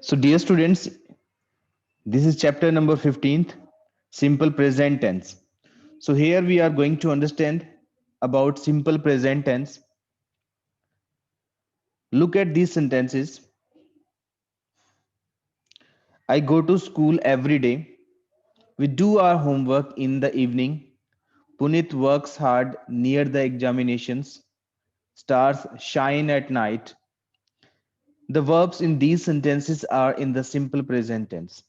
So, dear students, this is chapter number 15th, simple present tense. So, here we are going to understand about simple present tense. Look at these sentences. I go to school every day. We do our homework in the evening. Punit works hard near the examinations. Stars shine at night. The verbs in these sentences are in the simple present tense.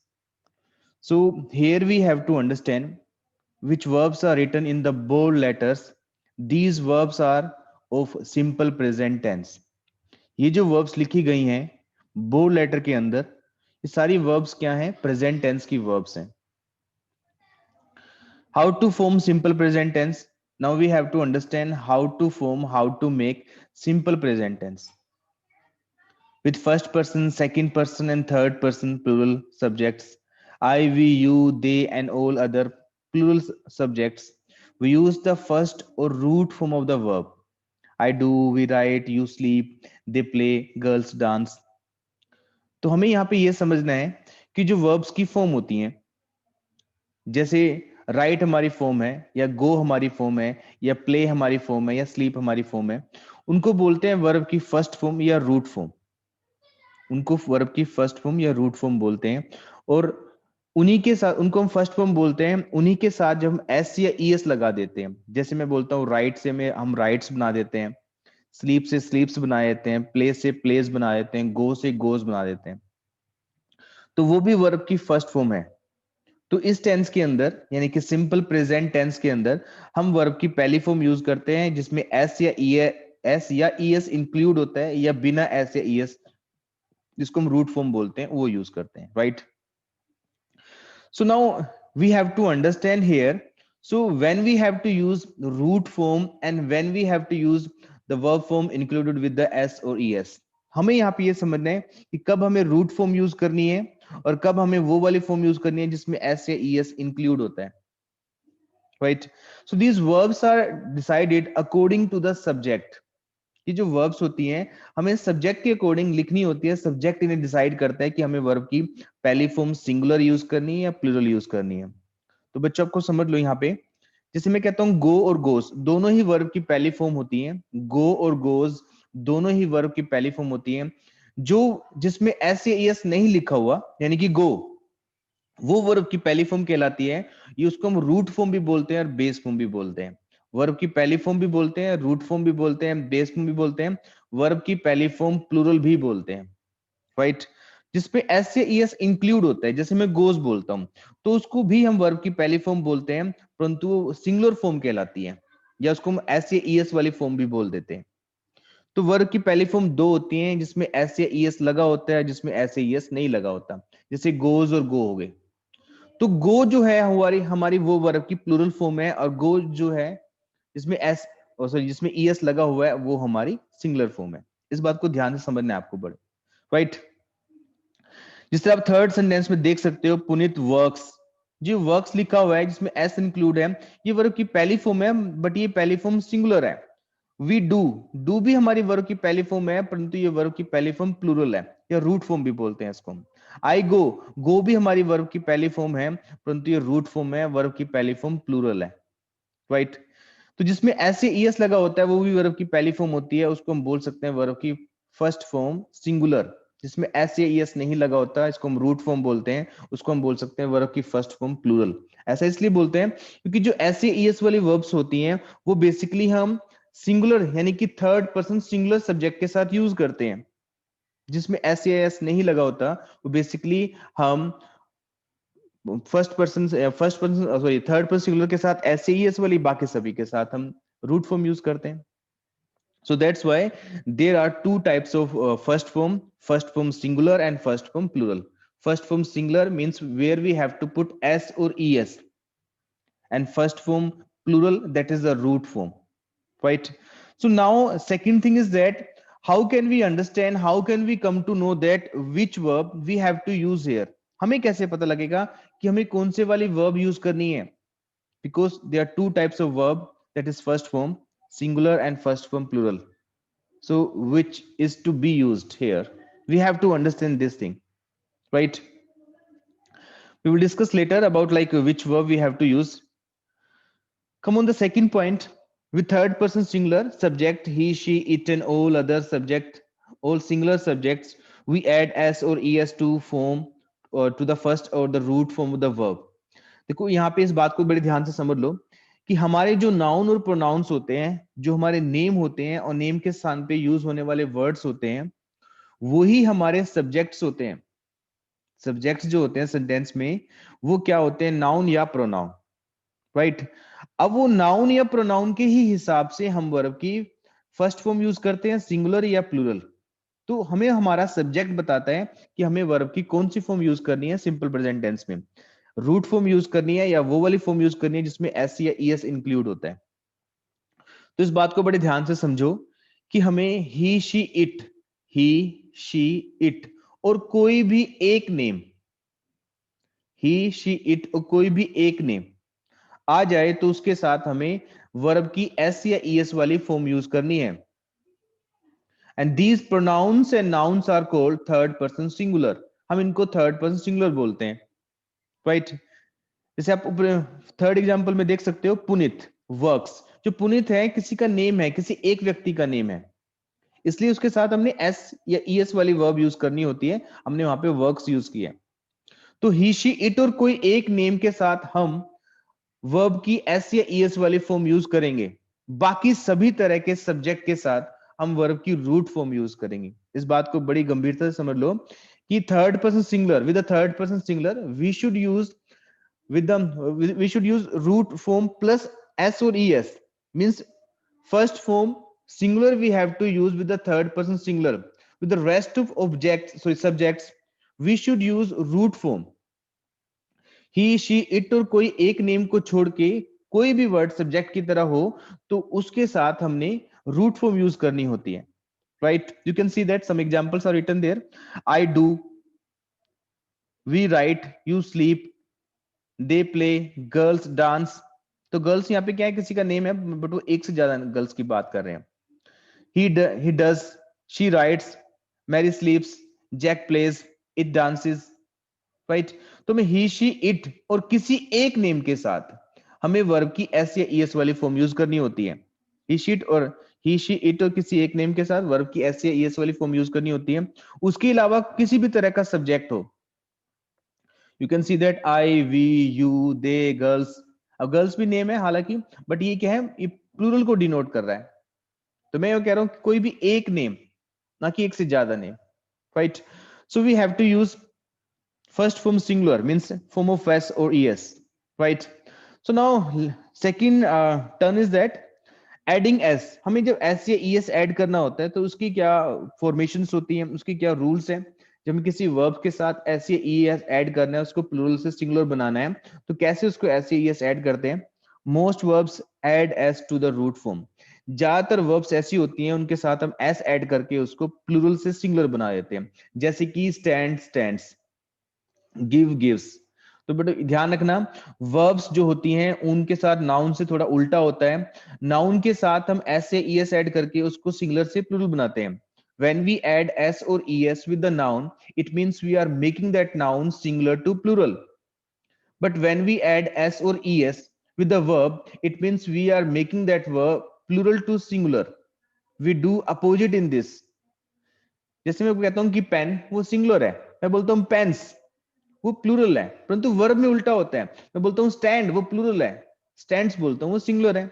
So, here we have to understand which verbs are written in the bold letters. These verbs are of simple present tense. ये जो verbs लिखी गई हैं bold letter के अंदर, ये सारी verbs क्या हैं? Present tense की verbs हैं. How to form simple present tense? Now we have to understand how to make simple present tense with first person, second person, and third person plural subjects. I, we, you, they, and all other plural subjects. We use the first or root form of the verb. I do, we write, you sleep, they play, girls dance. तो हमें यहाँ पे ये समझना है कि जो verbs की फॉर्म होती हैं, जैसे राइट हमारी फॉर्म है, या गो हमारी फॉर्म है, या प्ले हमारी फॉर्म है, या स्लीप हमारी फॉर्म है, उनको बोलते हैं वर्ब की फर्स्ट फॉर्म या रूट फॉर्म. उनको वर्ब की फर्स्ट फॉर्म या रूट फॉर्म बोलते हैं. और उन्हीं के साथ उनको हम फर्स्ट फॉर्म बोलते हैं. उन्हीं के साथ जब हम एस या ई एस लगा देते हैं, जैसे मैं बोलता हूँ राइट से में हम राइट्स बना देते हैं, स्लीप से स्लीप्स बना देते हैं, प्ले से प्लेस बना देते हैं, गो से गोज बना देते हैं, तो वो भी वर्ब की फर्स्ट फॉर्म है. तो इस टेंस के अंदर यानी कि सिंपल प्रेजेंट टेंस के अंदर हम वर्ब की पहली फॉर्म यूज करते हैं जिसमें एस या ई एस इंक्लूड होता है, या बिना एस या ई एस जिसको हम रूट फॉर्म बोलते हैं वो यूज करते हैं. Right. So now we have to understand here. So when we have to use root form and when we have to use the verb form included with the s or es, हमें यहाँ पे ये समझना है कि कब हमें root form use करनी है और कब हमें वो वाली फॉर्म यूज करनी है जिसमें s या es इंक्लूड होता है. Right. So these verbs are decided according to the subject. ये जो वर्ब्स होती हैं हमें सब्जेक्ट के अकॉर्डिंग लिखनी होती है. सब्जेक्ट इन्हें डिसाइड करता है कि हमें वर्ब की पहली फॉर्म सिंगुलर यूज करनी है या प्लूरल यूज करनी है. तो बच्चों आपको समझ लो यहाँ पे, जैसे मैं कहता हूँ गो और गोस दोनों ही वर्ब की पहली फॉर्म होती है. गो और गोज दोनों ही वर्ब की पहली फॉर्म होती है. जो जिसमें एस या एस नहीं लिखा हुआ यानी कि गो, वो वर्ब की पहली फॉर्म कहलाती है. ये उसको हम रूट फॉर्म भी बोलते हैं और बेस फॉर्म भी बोलते हैं. वर्ब की पहली फॉर्म भी बोलते हैं, रूट फॉर्म भी बोलते हैं, बेस फॉर्म भी बोलते हैं, वर्ब की पहली फॉर्म प्लूरल भी बोलते हैं. राइट. जिसपे एस से एस इंक्लूड होता है, जैसे मैं गोज बोलता हूं तो उसको भी हम वर्ब की पहली फॉर्म बोलते हैं, परंतु वो सिंगुलर फॉर्म कहलाती है, या उसको हम एस या एस वाली फॉर्म भी बोल देते हैं. तो वर्ब की पहली फॉर्म दो होती हैं जिसमें एस या एस लगा होता है, जिसमें एस या एस नहीं लगा होता, जैसे गोज और गो हो गए. तो गो जो है हमारी हमारी वो वर्ब की प्लूरल फॉर्म है, और गो जो है जिसमें एस सॉरी जिसमें ईएस लगा हुआ है वो हमारी सिंगुलर फॉर्म है. इस बात को ध्यान से समझना है आपको बड़े. राइट. जिस तरह आप थर्ड सेंटेंस में देख सकते हो, पुनीत वर्क्स, जो वर्क्स लिखा हुआ है जिसमें एस इंक्लूड है, ये वर्ब की पहली फॉर्म है, बट ये पहली फॉर्म सिंगुलर है. वी डू, डू भी हमारी वर्ब की पहली फॉर्म है, परंतु ये वर्ब की पहली फॉर्म प्लूरल है, या रूट फॉर्म भी बोलते हैं इसको. आई गो, गो भी हमारी वर्ब की पहली फॉर्म है, परंतु ये रूट फॉर्म है, वर्ब की पहली फॉर्म प्लूरल है. राइट. तो जिसमें ऐसे ईएस लगा होता है वो भी वर्ब की पहली फॉर्म होती है, उसको हम बोल सकते हैं वर्ब की फर्स्ट फॉर्म सिंगुलर. जिसमें एस या ईएस नहीं लगा होता इसको हम रूट फॉर्म बोलते हैं, उसको हम बोल सकते हैं वर्ब की फर्स्ट फॉर्म प्लूरल. ऐसा इसलिए बोलते हैं क्योंकि जो एस या ईएस वाली वर्ब्स होती हैं वो बेसिकली हम सिंगुलर यानी कि थर्ड पर्सन सिंगुलर सब्जेक्ट के साथ यूज करते हैं. जिसमें एस या एस नहीं लगा होता वो बेसिकली हम first person sorry third person singular के साथ एस या ईएस वाली बाकी सभी के साथ हम रूट फॉर्म यूज करते हैं. So that's why there are two types of first form singular and first form plural. First form singular means where we have to put s or es, and first form plural, that is the root form. Right. So now second thing is that how can we understand, how can we come to know that which verb we have to use here. हमें कैसे पता लगेगा कि हमें कौन से वाली verb use करनी है, because there are two types of verb, that is first form singular and first form plural. So which is to be used here, we have to understand this thing. right? We will discuss later about like which verb we have to use. Come on, the second point, with third person singular subject, he, she, it, and all other subject, all singular subjects, we add s or es to form or to the first or the root form of the verb. देखो यहाँ पे इस बात को बड़े ध्यान से समझ लो कि हमारे जो नाउन और प्रोनाउंस होते हैं, जो हमारे नेम होते हैं और नेम के स्थान पे यूज होने वाले वर्ड्स होते हैं, वही हमारे सब्जेक्ट्स होते हैं। सब्जेक्ट्स जो होते हैं सेंटेंस में, वो क्या होते हैं, नाउन या प्रोनाउन, राइट? अब वो नाउन या प्रोनाउन के ही हिसाब से हम वर्ब की फर्स्ट फॉर्म यूज करते हैं, सिंगुलर या प्लूरल। तो हमें हमारा सब्जेक्ट बताता है कि हमें वर्ब की कौन सी फॉर्म यूज करनी है सिंपल प्रेजेंट टेंस में, रूट फॉर्म यूज करनी है या वो वाली फॉर्म यूज करनी है जिसमें एस या ईएस इंक्लूड होता है। तो इस बात को बड़े ध्यान से समझो कि हमें he, she, it, he, she, it और कोई भी एक नेम, ही, शी, इट और कोई भी एक नेम आ जाए तो उसके साथ हमें वर्ब की एस या ईएस वाली फॉर्म यूज करनी है। And these pronouns and nouns are called third person singular. हम इनको थर्ड पर्सन सिंगुलर बोलते हैं, राइट? जैसे आप थर्ड एग्जांपल में देख सकते हो, पुनित वर्क्स। जो पुनित है किसी का नेम है, किसी एक व्यक्ति का नेम है, इसलिए उसके साथ हमने एस या ईएस वाली वर्ब यूज करनी होती है, हमने वहां पे वर्क्स यूज किया। तो ही, शी, इट और कोई एक नेम के साथ हम वर्ब की एस या ईएस वाली फॉर्म यूज करेंगे। बाकी सभी तरह के सब्जेक्ट के साथ हम वर्ब की रूट फॉर्म यूज करेंगे। इस बात को बड़ी गंभीरता से समझ लो कि third person singular, with the third person singular we should use with them we should use root form plus s or es, means first form singular we have to use with the third person singular. With the rest of objects, sorry, subjects, we should use root form, he, she, it और कोई एक name को छोड़ के कोई भी word subject की तरह हो तो उसके साथ हमने रूट फॉर्म यूज करनी होती है, right? You can see that some examples are written there, I do, we write, you sleep, they play, girls dance. तो गर्ल्स यहाँ पे क्या है, किसी का नेम है बट वो एक से ज्यादा गर्ल्स की बात कर रहे हैं। He does, she writes, Mary sleeps, Jack plays, it dances, right? तो मैं ही, शी, इट और किसी एक नेम के साथ हमें वर्ब की एस या ईएस वाली फॉर्म यूज करनी होती है। ही, शी, इट और ही, शी, इट और किसी एक नेम के साथ वर्ब की एस या ईएस वाली फॉर्म यूज करनी होती है। उसके अलावा किसी भी तरह का सब्जेक्ट हो, you can see that I, we, you, they, girls. अब गर्ल्स भी नेम है हालांकि, बट ये क्या है, ये प्लूरल को डिनोट कर रहा है। तो मैं ये कह रहा हूं कि कोई भी एक नेम, ना कि एक से ज्यादा name, right? So we have to use first form singular, means form of s or es, right? So now second turn is that adding s। हमें जब s या es ऐड करना होता है तो उसकी क्या फॉर्मेशंस होती हैं, उसकी क्या रूल्स हैं? जब हमें किसी वर्ब के साथ s या es ऐड करना है, उसको प्लूरल से सिंगुलर बनाना है, तो कैसे उसको s या es ऐड करते हैं? Most verbs add s to the root form. ज्यादातर वर्ब्स ऐसी होती हैं उनके साथ हम s ऐड करके उसको प्लूरल से सिंगुलर बना देते हैं, जैसे कि स्टैंड, स्टैंड्स, गिव, गिव्स। तो बेटा ध्यान रखना, वर्ब्स जो होती हैं उनके साथ नाउन से थोड़ा उल्टा होता है। नाउन के साथ हम एस से ईएस ऐड करके उसको सिंगुलर से प्लूरल बनाते हैं। When we add s or es with the noun, it means we are making that noun singular to plural. But when we add s or es with the verb, it means we are making that verb plural to singular. We do opposite in this. जैसे मैं कहता हूं कि pen, वो singular है, मैं बोलता हूं पेन्स, वो प्लूरल है, परंतु वर्ब में उल्टा होता है। मैं बोलता हूं स्टैंड, वो प्लूरल है, स्टैंड्स बोलता हूं, वो सिंगुलर है।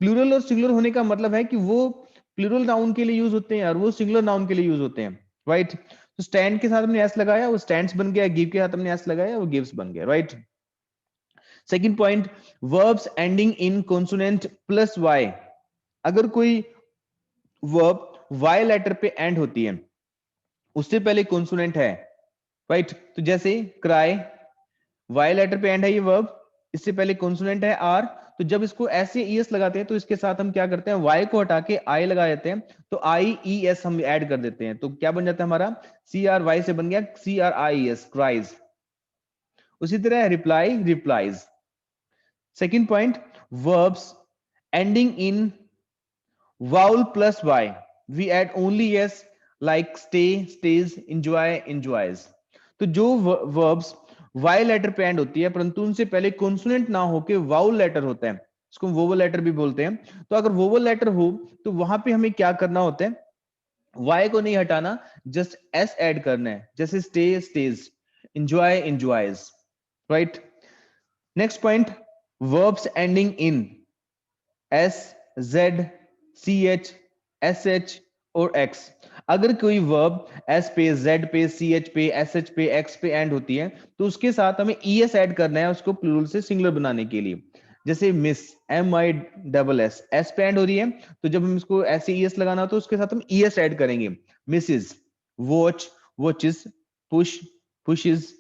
प्लूरल और सिंगुलर होने का मतलब है कि वो प्लूरल नाउन के लिए यूज होते हैं और वो सिंगुलर नाउन के लिए यूज होते हैं, राइट? तो स्टैंड के साथ हमने एस लगाया, वो स्टैंड्स बन गया, गिव के साथ हमने एस लगाया, वो गिव्स बन गया, right? Second point, verbs ending in consonant plus Y. अगर कोई वर्ब वाई लेटर पे एंड होती है, उससे पहले कॉन्सोनेंट है, राइट? तो जैसे क्राई, वाई लेटर पे एंड है ये वर्ब, इससे पहले कॉन्सोनेंट है आर। तो जब इसको ऐसे ईएस लगाते हैं तो इसके साथ हम क्या करते हैं, वाई को हटा के आई लगा देते हैं, तो आई ई एस हम ऐड कर देते हैं, तो क्या बन जाता है हमारा, सी आर वाई से बन गया C R I S, cries. उसी तरह reply, replies. Second point, verbs ending in vowel plus Y, we add only S, like stay, stays, enjoy, enjoys. तो जो वर्ब्स वाई लेटर पे एंड होती है परंतु उनसे पहले कॉन्सोनेंट ना होके वाउल लेटर होता है, इसको वोवल लेटर भी बोलते हैं। तो अगर वोवल लेटर हो तो वहां पे हमें क्या करना होता है, वाई को नहीं हटाना, जस्ट एस ऐड करना है, जैसे stay stage, enjoy enjoys, right? Next point, verbs ending in s, z, ch, sh और x। अगर कोई वर्ब s पे, z पे, ch पे, sh पे, x पे एंड होती है तो उसके साथ हमें es ऐड करना है उसको प्लूरल से सिंगुलर बनाने के लिए। जैसे मिस, MISS, s पे एंड हो रही है तो जब हम इसको ऐसे es लगाना हो तो उसके साथ हम es ऐड करेंगे। Mrs, watch, watches, push, pushes.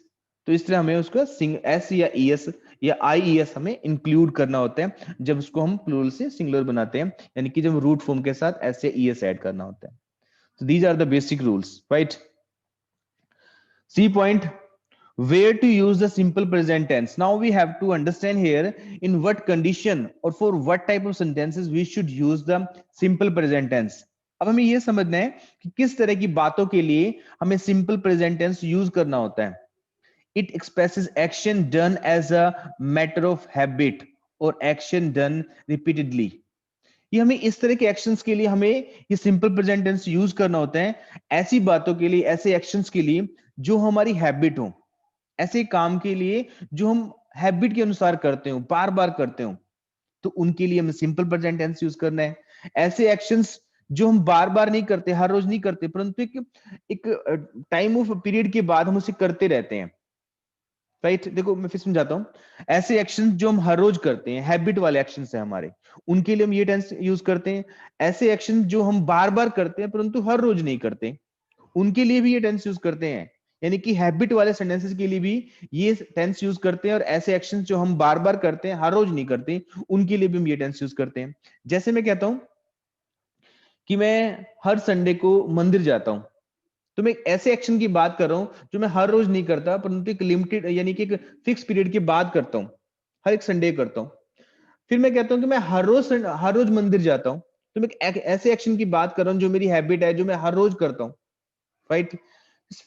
तो इस तरह हमें उसका एस या es या IES हमें इंक्लूड करना होता है जब उसको हम प्लूरल से सिंगुलर बनाते हैं, यानी कि जब रूट फॉर्म के साथ एस या ES ऐड करना होता है। So these are the basic rules, right? C point, where to use the simple present tense. Now we have to understand here in what condition or for what type of sentences we should use the simple present tense. अब हमें यह समझना है कि किस तरह की बातों के लिए हमें सिंपल प्रेजेंट टेंस यूज करना होता है। It expresses action done as a matter of habit or action done repeatedly. ये हमें इस तरह के एक्शंस के लिए हमें ये सिंपल प्रेजेंट टेंस यूज करना होता है, ऐसी बातों के लिए, ऐसे एक्शंस के लिए जो हमारी हैबिट हो, ऐसे काम के लिए जो हम हैबिट के अनुसार करते हो, बार बार करते हो, तो उनके लिए हमें सिंपल प्रेजेंट टेंस यूज करना है। ऐसे एक्शंस जो हम बार बार नहीं करते, हर रोज नहीं करते, परंतु एक टाइम ऑफ पीरियड के बाद हम उसे करते रहते हैं, राइट? देखो मैं फिर समझाता हूं। ऐसे एक्शन जो हम हर रोज करते हैं, हैबिट वाले एक्शन है हमारे, उनके लिए हम ये टेंस यूज करते हैं। ऐसे एक्शन जो हम बार बार करते हैं परंतु हर रोज नहीं करते, उनके लिए भी ये टेंस यूज करते हैं। यानी कि हैबिट वाले सेंटेंसेस के लिए भी ये टेंस यूज करते हैं, और ऐसे एक्शन जो हम बार बार करते हैं, हर रोज नहीं करते, उनके लिए भी हम ये टेंस यूज करते हैं। जैसे मैं कहता हूं कि मैं हर संडे को मंदिर जाता हूं, तो मैं एक ऐसे एक्शन की बात कर रहा हूं जो मैं हर रोज नहीं करता परंतु एक लिमिटेड यानी कि एक फिक्स पीरियड के बाद करता हूं, हर एक संडे करता हूं। फिर मैं कहता हूं कि मैं हर रोज मंदिर जाता हूं, तो मैं एक ऐसे एक्शन की बात कर रहा हूं जो मेरी हैबिट है, जो मैं हर रोज करता हूं, राइट?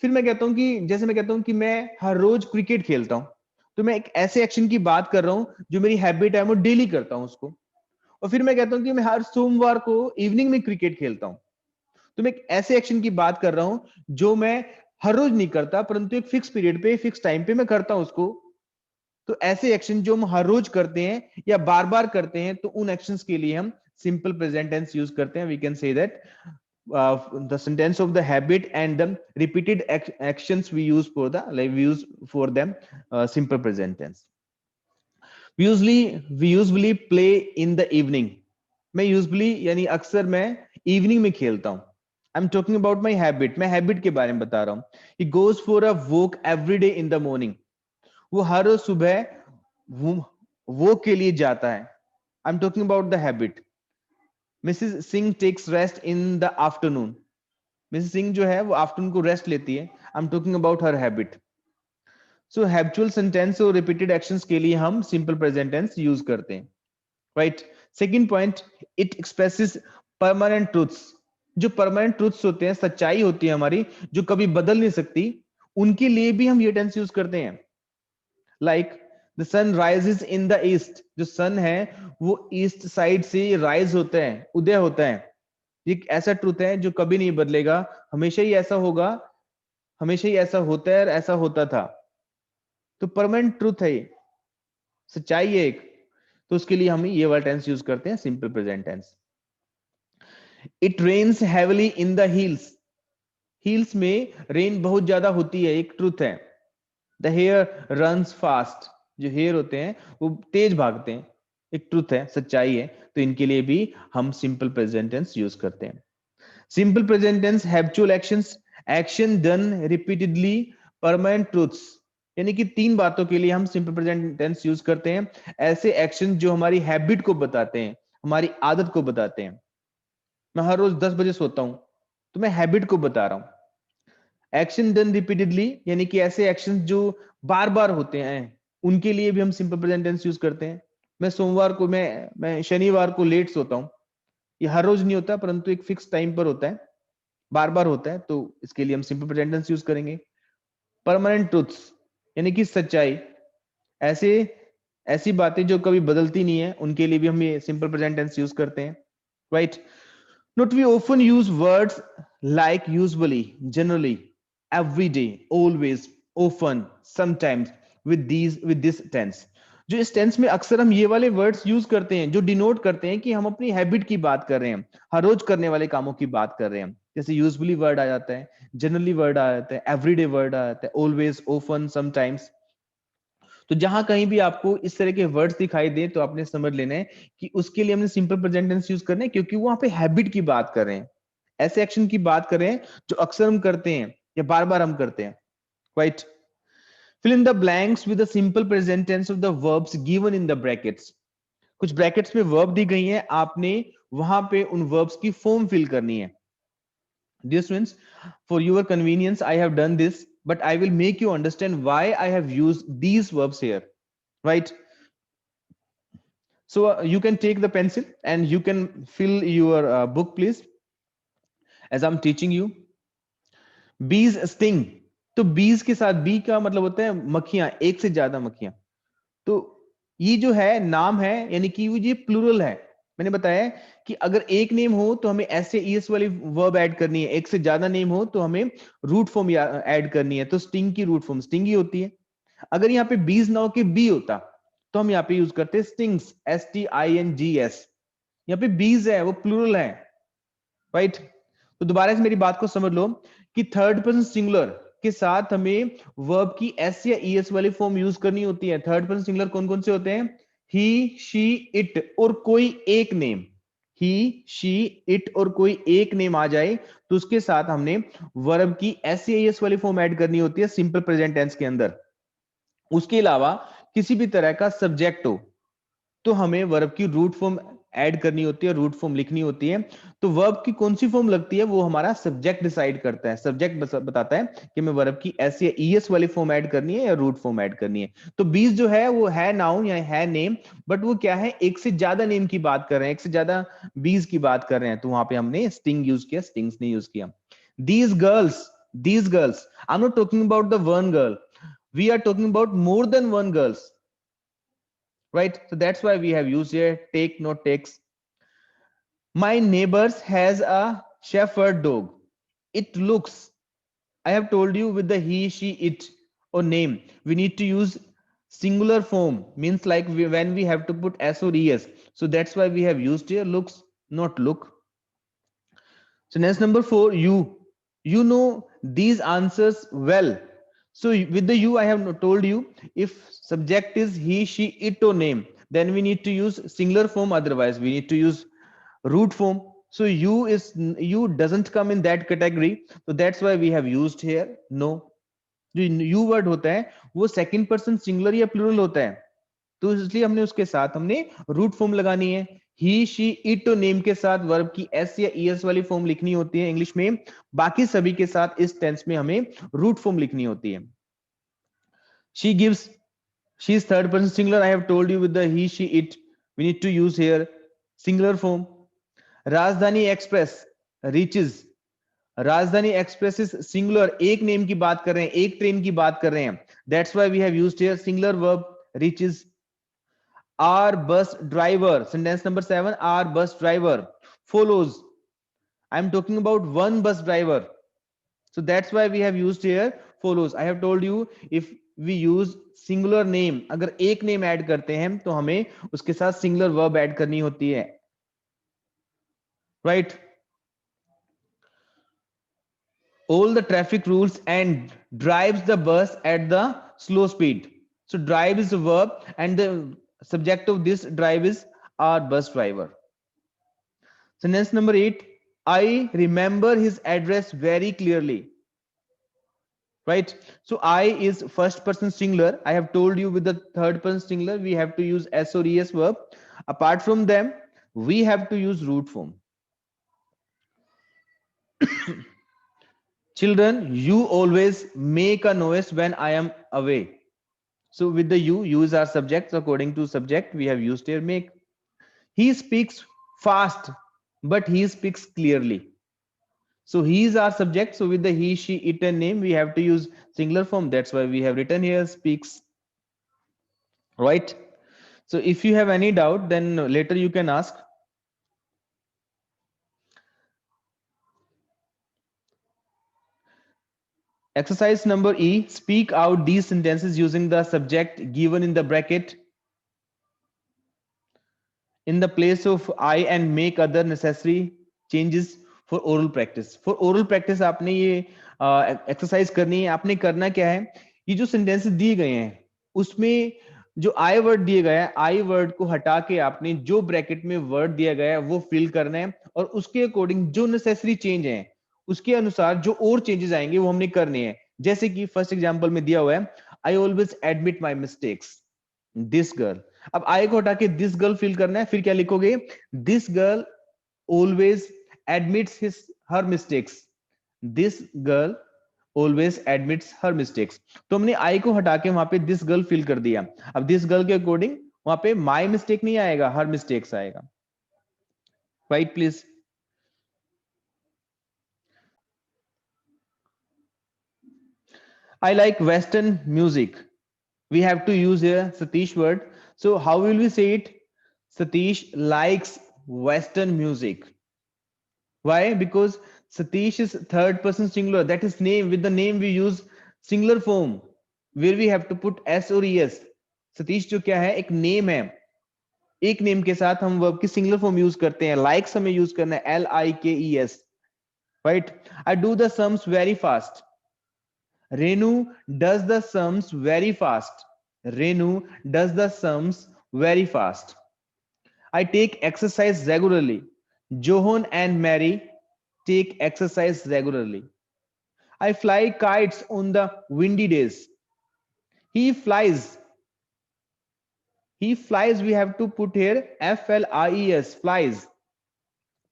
फिर मैं कहता हूं कि जैसे मैं कहता हूं कि मैं हर रोज क्रिकेट खेलता हूं, तो मैं एक ऐसे एक्शन की बात कर रहा हूं जो मेरी हैबिट है, मैं डेली करता हूं उसको। और फिर मैं कहता हूं कि मैं हर सोमवार को इवनिंग में क्रिकेट खेलता हूं, तो मैं एक ऐसे एक्शन की बात कर रहा हूं जो मैं हर रोज नहीं करता परंतु एक फिक्स पीरियड पे, फिक्स टाइम पे मैं करता हूं उसको। तो ऐसे एक्शन जो हम हर रोज करते हैं या बार बार करते हैं, तो उन एक्शंस के लिए हम सिंपल प्रेजेंट टेंस यूज करते हैं। We can say that the sentence of the habit and the repeated actions we use for the like we use for them simple present tense. We usually play in the evening. मैं usually यानी अक्सर मैं evening में खेलता हूं। I am talking about my habit, मैं habit के बारे में बता रहा हूं। He goes for a walk every day in the morning. वो हर रोज सुबह वॉक के लिए जाता है। I am talking about the habit. Mrs Singh takes rest in the afternoon. Mrs Singh जो है वो आफ्टरनून को रेस्ट लेती है। I am talking about her habit. So habitual sentence और रिपीटेड एक्शंस के लिए हम सिंपल प्रेजेंट टेंस यूज करते हैं, right? Second point, it expresses permanent truths. जो परमानेंट ट्रूथ्स होते हैं, सच्चाई होती है हमारी, जो कभी बदल नहीं सकती, उनके लिए भी हम ये टेंस यूज करते हैं। Like the sun rises in the east. जो सन है वो ईस्ट साइड से राइज होता है, उदय होता है। एक ऐसा ट्रूथ है जो कभी नहीं बदलेगा, हमेशा ही ऐसा होगा, हमेशा ही ऐसा होता है और ऐसा होता था। तो परमानेंट ट्रूथ है ये, सच्चाई है एक। तो उसके लिए हम ये वाला टेंस यूज करते हैं, simple present tense. It rains heavily in the hills. Hills में रेन बहुत ज्यादा होती है, एक ट्रूथ है। The hare runs fast. जो हेयर होते हैं वो तेज भागते हैं, एक ट्रूथ है, सच्चाई है। तो इनके लिए भी हम सिंपल प्रेजेंट टेंस यूज करते हैं। Simple present tense habitual actions, action done repeatedly, permanent truths. यानी कि तीन बातों के लिए हम सिंपल प्रेजेंट टेंस यूज करते हैं। ऐसे एक्शन जो हमारी हैबिट को बताते हैं, हमारी आदत को बताते हैं। मैं हर रोज 10 बजे सोता हूं, तो मैं हैबिट को बता रहा हूं। एक्शन डन रिपीटेडली यानी कि ऐसे एक्शन जो बार बार होते हैं, उनके लिए भी हम सिंपल प्रेजेंट टेंस यूज करते हैं। मैं शनिवार को लेट सोता हूं, ये हर रोज नहीं होता परंतु एक फिक्स टाइम पर होता है, बार बार होता है, तो इसके लिए हम सिंपल प्रेजेंट टेंस यूज करेंगे। परमानेंट ट्रुथ्स यानी कि सच्चाई, ऐसे ऐसी बातें जो कभी बदलती नहीं है, उनके लिए भी हम ये सिंपल प्रेजेंट टेंस यूज करते हैं, right? Note we often use words like usually, generally, every day, always, often, sometimes with this tense. जो इस टेंस में अक्सर हम ये वाले वर्ड्स यूज करते हैं जो डिनोट करते हैं कि हम अपनी हैबिट की बात कर रहे हैं, हर रोज करने वाले कामों की बात कर रहे हैं। जैसे यूजुअली वर्ड आ जाता है, जनरली वर्ड आ जाता है, एवरीडे वर्ड आ जाता है, ऑलवेज, ओफन, समटाइम्स। तो जहां कहीं भी आपको इस तरह के वर्ड्स दिखाई दे तो आपने समझ लेना है कि उसके लिए हमने सिंपल प्रेजेंट टेंस यूज करना है, क्योंकि वहां पे हैबिट की बात कर रहे हैं, ऐसे एक्शन की बात कर रहे हैं जो अक्सर हम करते हैं या बार बार हम करते हैं, right? Fill in the blanks with the simple present tense of the verbs given in the brackets. कुछ ब्रैकेट्स में वर्ब दी गई हैं, आपने वहां पे उन वर्ब्स की फॉर्म फिल करनी है। Dear students, for your convenience, I have done this, but I will make you understand why I have used these verbs here, right? So you can take the pencil and you can fill your book, please, as I'm teaching you. Bees sting. तो bees के साथ bee का मतलब होता है मक्खियां, एक से ज्यादा मक्खियां। तो ये जो है नाम है, यानी कि ये प्लूरल है। मैंने बताया कि अगर एक नेम हो तो हमें ऐसे ईएस वाली वर्ब ऐड करनी है, एक से ज्यादा नेम हो तो हमें रूट फॉर्म ऐड करनी है। तो स्टिंग की रूट फॉर्म स्टिंग ही होती है। अगर यहाँ पे बीज ना हो के बी होता तो हम यहाँ पे यूज करते स्टिंग्स, STINGS। यहाँ पे बीज है, वो प्लूरल है, राइट? तो दोबारा से मेरी बात को समझ लो कि थर्ड पर्सन सिंगुलर के साथ हमें वर्ब की एस या ईएस वाली फॉर्म यूज करनी होती है। थर्ड पर्सन सिंगुलर कौन कौन से होते हैं? ही, शी, इट और कोई एक नेम। ही, शी, इट और कोई एक नेम आ जाए तो उसके साथ हमने वर्ब की एस या ईएस वाली फॉर्म ऐड करनी होती है सिंपल प्रेजेंट टेंस के अंदर। उसके अलावा किसी भी तरह का सब्जेक्ट हो तो हमें वर्ब की रूट फॉर्म ऐड करनी होती है, रूट फॉर्म लिखनी होती है। तो वर्ब की कौन सी फॉर्म लगती है वो हमारा सब्जेक्ट डिसाइड करता है। सब्जेक्ट बताता है कि मैं वर्ब की एस या ईएस वाली फॉर्म ऐड करनी है या रूट फॉर्म ऐड करनी है। तो बीस जो है वो है नाउन या है नेम, बट वो क्या है, एक से ज्यादा नेम की बात कर रहे हैं, एक से ज्यादा बीस की बात कर रहे हैं, तो वहां पे हमने स्टिंग यूज किया, स्टिंग्स नहीं यूज किया। These girls, I am not talking about the one girl, we are talking about more than one girls, right? So that's why we have used here take, not takes. My neighbors has a shepherd dog. It looks, I have told you with the he, she, it or name, we need to use singular form, means like when we have to put s or es. So that's why we have used here looks, not look. So next number 4, you know these answers well. So with the you, I have told you if subject is he, she, it or name, then we need to use singular form. Otherwise, we need to use root form. So you doesn't come in that category. So that's why we have used here no. जो you word होता है वो second person singular या plural होता है, तो इसलिए हमने उसके साथ हमने रूट फॉर्म लगानी है। ही, शी, इट और नेम के साथ वर्ब की एस या ईएस वाली फॉर्म लिखनी होती है इंग्लिश में। बाकी सभी के साथ इस टेंस में हमें रूट फॉर्म लिखनी होती है। She gives, she is third person singular, I have told you with the he, she, it we need to use here singular form. Rajdhani express reaches, Rajdhani express is singular, एक name की बात कर रहे हैं, एक ट्रेन की बात कर रहे हैं, that's why we have used here singular verb reaches. Our bus driver, sentence number 7, our bus driver follows. I'm talking about one bus driver. So that's why we have used here follows. I have told you if we use singular name, अगर एक name add करते हैं तो हमें उसके साथ singular verb add करनी होती है, right? All the traffic rules and drives the bus at the slow speed. So drive is a verb and the subject of this drive is our bus driver. Sentence number 8, I remember his address very clearly. Right? So I is first person singular. I have told you with the third person singular, we have to use S or ES verb. Apart from them, we have to use root form. Children, you always make a noise when I am away. So with the you is our subject. So according to subject, we have used here make. He speaks fast, but he speaks clearly. So he is our subject. So with the he, she, it, and name, we have to use singular form. That's why we have written here speaks. Right? So if you have any doubt, then later you can ask. Exercise number E, speak out these sentences using the subject given in the bracket in the place of I and make other necessary changes for oral practice. For oral practice आपने ये exercise करनी है. आपने करना क्या है, ये जो सेंटेंसेस दिए गए हैं उसमें जो आई वर्ड दिए गया है, आई वर्ड को हटा के आपने जो ब्रैकेट में वर्ड दिया गया है वो फिल करना है, और उसके अकॉर्डिंग जो नेसेसरी चेंज है उसके अनुसार जो और चेंजेस आएंगे वो हमने करने हैं. जैसे कि फर्स्ट एग्जांपल में दिया हुआ है, I always admit my mistakes, this girl. अब आई को हटा के दिस गर्ल फिल करना है, फिर क्या लिखोगे, this girl always admits his her mistakes, this girl always admits her mistakes. तो हमने आई को हटा के वहां पे दिस गर्ल फिल कर दिया. अब दिस गर्ल के अकॉर्डिंग वहां पे माई मिस्टेक नहीं आएगा, हर मिस्टेक्स आएगा. Right please. I like Western music. We have to use here Satish word. So how will we say it? Satish likes Western music. Why? Because Satish is third person singular. That is name. With the name we use singular form where we have to put s or es. Satish जो क्या है, एक name है. एक name के साथ हम verb की सिंगुलर फॉर्म यूज करते हैं. लाइक्स हमें यूज करना है LIKES. Right. I do the sums very fast. Renu does the sums very fast. Renu does the sums very fast. I take exercise regularly. Johan and Mary take exercise regularly. I fly kites on the windy days. He flies. He flies, we have to put here FLIES, flies,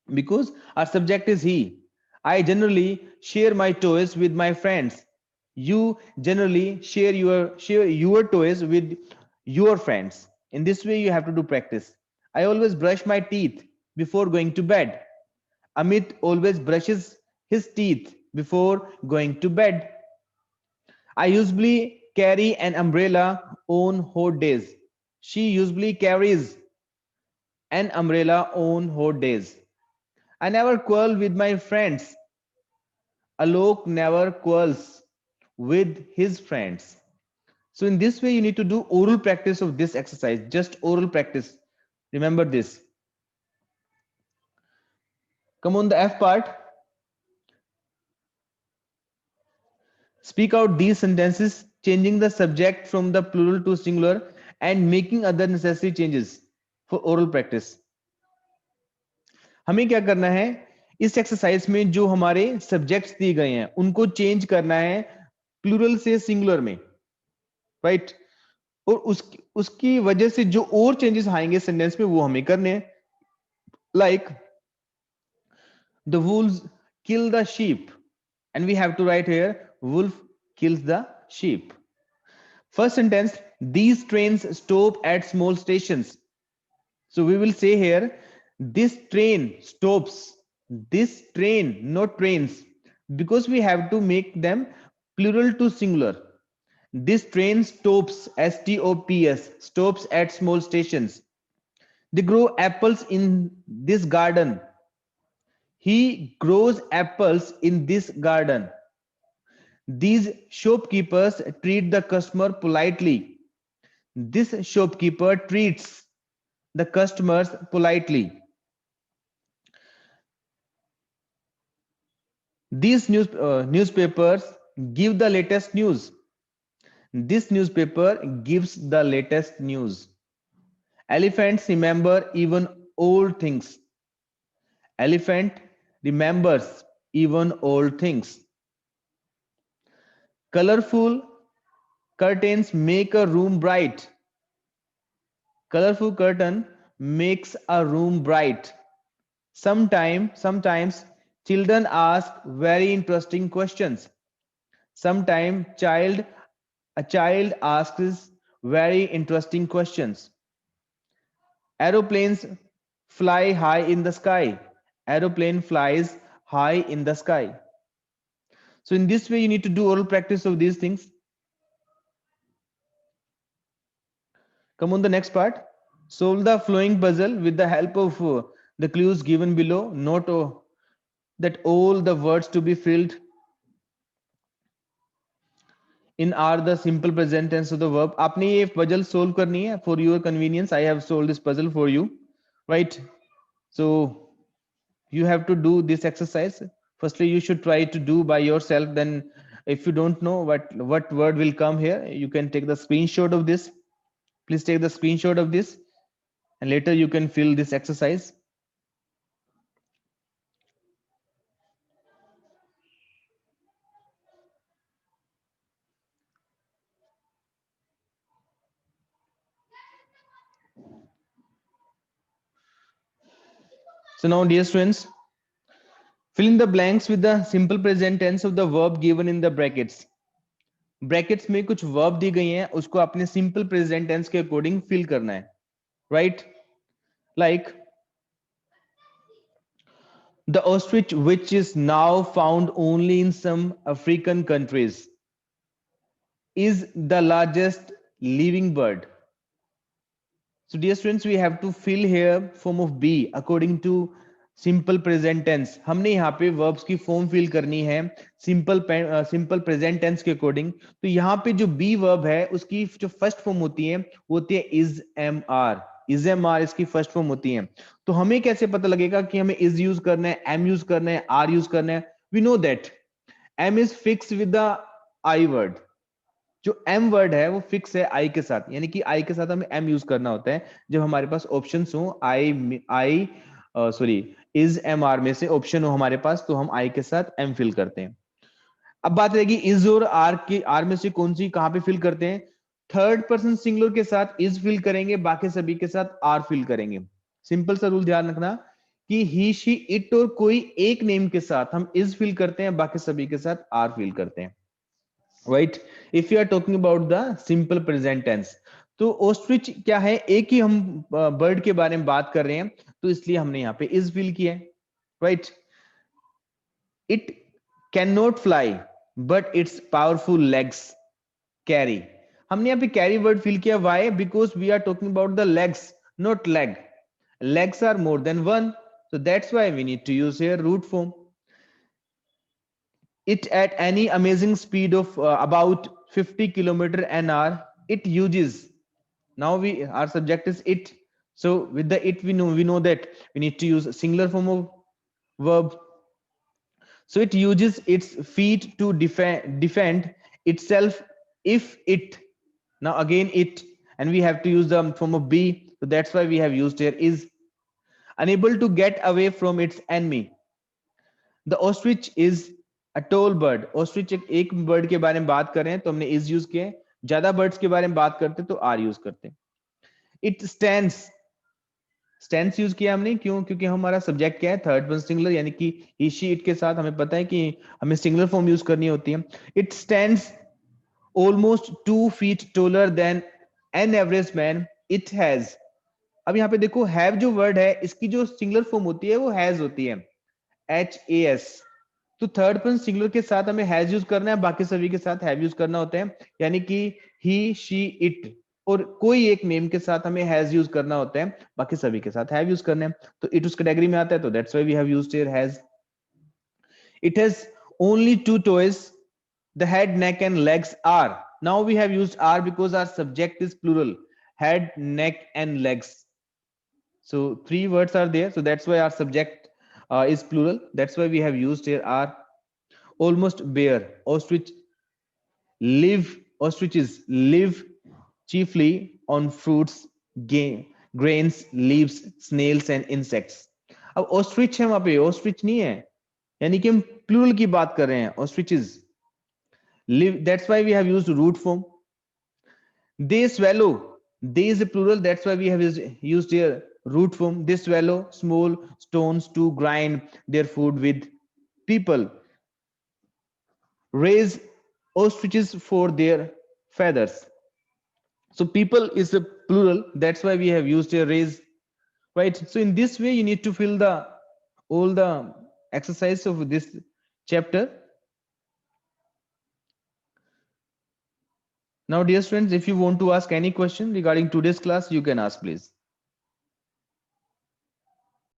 because our subject is he. I generally share my toys with my friends. You generally share your toys with your friends. In this way, you have to do practice. I always brush my teeth before going to bed. Amit always brushes his teeth before going to bed. I usually carry an umbrella on hot days. She usually carries an umbrella on hot days. I never quarrel with my friends. Alok never quarrels with his friends. So in this way, you need to do oral practice of this exercise, just oral practice. Remember this. Come on the F part. Speak out these sentences, changing the subject from the plural to singular and making other necessary changes for oral practice. हमें क्या करना है, इस exercise में जो हमारे subjects दिए गए हैं उनको चेंज करना है प्लूरल से सिंगुलर में. राइट. और उसकी वजह से जो और चेंजेस आएंगे सेंटेंस में वो हमें करने हैं. Like the Wolves kill the sheep, and we have to write here wolf kills the sheep. First sentence, these trains stop at small stations. So we will say here, this train stops. This train, not trains, because we have to make them plural to singular. This train stops, STOPS, stops at small stations. They grow apples in this garden. He grows apples in this garden. These shopkeepers treat the customer politely. This shopkeeper treats the customers politely. These newspapers give the latest news. This newspaper gives the latest news. Elephants remember even old things. Elephant remembers even old things. Colorful curtains make a room bright. Colorful curtain makes a room bright. Sometimes children ask very interesting questions. Sometimes a child asks very interesting questions. Aeroplanes fly high in the sky. Aeroplane flies high in the sky. So in this way you need to do oral practice of these things. Come on, the next part. Solve the flowing puzzle with the help of the clues given below. Note that all the words to be filled in are the simple present tense of the verb. आपने ये puzzle solve करनी है for your convenience. I have solved this puzzle for you, right? So you have to do this exercise. Firstly, you should try to do by yourself. Then, if you don't know what word will come here, you can take the screenshot of this. Please take the screenshot of this, and later you can fill this exercise. So now, dear students, fill in the blanks with the simple present tense of the verb given in the brackets. Brackets में कुछ verb दी गई हैं, उसको आपने simple present tense के according fill करना है, right? Like the ostrich, which is now found only in some African countries, is the largest living bird. So dear students, we have to fill here form of be according to simple present tense. हमने यहाँ पे verbs की form fill करनी है simple present tense के according. तो यहाँ पे जो बी वर्ब है उसकी जो फर्स्ट फॉर्म होती है वो होती है is am are. Is am are इसकी फर्स्ट फॉर्म होती है. तो हमें कैसे पता लगेगा कि हमें इज यूज करना है, एम यूज करना है, आर यूज करना है? We know that am is fix with the I word. जो एम वर्ड है वो फिक्स है आई के साथ, यानी कि आई के साथ हमें एम यूज करना होता है जब हमारे पास ऑप्शंस हो. I sorry is am are में से ऑप्शन हो हमारे पास तो हम आई के साथ एम फिल करते हैं. अब बात रहेगी इज और आर की, आर में से कौन सी कहां पे फिल करते हैं? थर्ड पर्सन सिंगुलर के साथ इज फिल करेंगे, बाकी सभी के साथ आर फिल करेंगे. सिंपल सा रूल ध्यान रखना कि ही शी इट और कोई एक नेम के साथ हम इज फिल करते हैं, बाकी सभी के साथ आर फिल करते हैं, right? If you are talking about the simple present tense. तो ऑस्ट्रिच क्या है, एक ही हम बर्ड के बारे में बात कर रहे हैं तो इसलिए हमने यहाँ पे इज फिल किया है, right? It can not fly but its powerful legs carry. हमने यहाँ पे कैरी वर्ड फिल किया. Why? Because we are talking about the legs, not leg. Legs are more than one, so that's why we need to use here root form. It at any amazing speed of about 50 kilometer an hour, it uses. Now our subject is it, so with the it we know that we need to use a singular form of verb. So it uses its feet to defend itself if it. Now again it, and we have to use the form of be, so that's why we have used here is. Unable to get away from its enemy. The ostrich is a tall bird. Ostrich एक bird के बारे में बात कर रहे हैं तो हमने is यूज किया है. ज्यादा बर्ड्स के बारे में बात करते तो आर यूज करते हैं. It stands. स्टैंड्स यूज किया हमने, क्यों? क्योंकि हमारा सब्जेक्ट क्या है, थर्ड पर्सन सिंगुलर, यानी कि ही शी इट के साथ हमें पता है कि हमें सिंगुलर फॉर्म यूज करनी होती है. It stands almost 2 feet taller than an average man. It has. अब यहाँ पे देखो हैव जो वर्ड है इसकी जो सिंगुलर फॉर्म होती है वो हैज होती है, HAS. तो थर्ड पर्सन सिंगुलर के साथ हमें हैज यूज करना है, बाकी सभी के साथ हैव यूज करना होता है, यानी कि ही शी इट और कोई एक नेम के साथ हमें हैज यूज करना होता है, बाकी सभी के साथ हैव यूज करना है. तो इट उस कैटेगरी में आता है, तो that's why we have used here has. It has only 2 toes. The head, neck and legs are. Now we have used are because our subject is plural. Head, neck and legs. So 3 words are there, so that's why our subject is plural. That's why we have used here are. Almost bare. Ostriches live chiefly on fruits, grains, leaves, snails and insects. अब ostrich है वहां पे, ostrich नहीं है, यानी कि हम plural की बात कर रहे हैं. ostriches live, that's why we have used root form. They swallow. They is a plural, that's why we have used here root form. They swallow small stones to grind their food with. People raise ostriches for their feathers. So people is a plural, that's why we have used here raise, right? So in this way you need to fill the all the exercise of this chapter. Now, dear students, if you want to ask any question regarding today's class, you can ask, please.